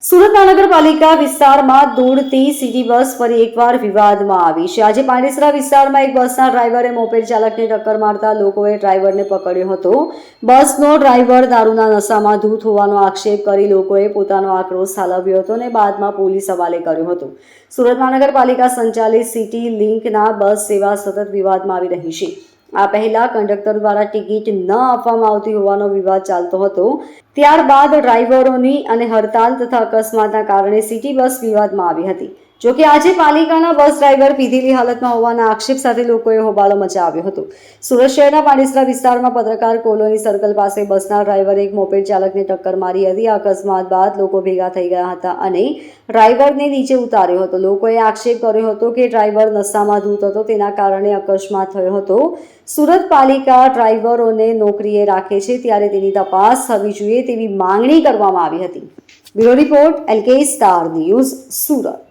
સુરત મહાનગરપાલિકા વિસ્તારમાં દોડતી સિટી બસ ફરી એકવાર વિવાદમાં આવી છે. આજે પાંડેસરા વિસ્તારમાં એક બસના ડ્રાઈવરે મોપેડ ચાલકને ટક્કર મારતા લોકોએ ડ્રાઈવરને પકડ્યો હતો. બસનો ડ્રાઈવર દારૂના નશામાં ધૂત હોવાનો આક્ષેપ કરી લોકોએ પોતાનો આક્રોશ ઠાલવ્યો હતો અને બાદમાં પોલીસ હવાલે કર્યો હતો. સુરત મહાનગરપાલિકા સંચાલિત સિટી લિંકના બસ સેવા સતત વિવાદમાં આવી રહી છે. આ પહેલા કંડક્ટર દ્વારા ટિકિટ ન આપવામાં આવતી હોવાનો વિવાદ ચાલતો હતો. ત્યારબાદ ડ્રાઈવરોની અને હડતાલ તથા અકસ્માતના કારણે સિટી બસ વિવાદમાં આવી હતી. જોકે આજે પાલિકાના બસ ડ્રાઈવર પીધેલી હાલતમાં હોવાના આક્ષેપ સાથે લોકોએ હોબાળો મચાવ્યો હતો. સુરત શહેરના પાંડેસરા વિસ્તારમાં પત્રકાર કોલોની સર્કલ પાસે બસના ડ્રાઈવરે એક મોપેડ ચાલકને ટક્કર મારી હતી. આ અકસ્માત બાદ લોકો ભેગા થઈ ગયા હતા અને ડ્રાઈવરને નીચે ઉતાર્યો હતો. લોકોએ આક્ષેપ કર્યો હતો કે ડ્રાઈવર નશામાં ધૂત હતો, તેના કારણે અકસ્માત થયો હતો. સુરત પાલિકા ડ્રાઈવરોને નોકરીએ રાખે છે ત્યારે તેની તપાસ થવી જોઈએ તેવી માંગણી કરવામાં આવી હતી. Bureau report LK star news, Surat.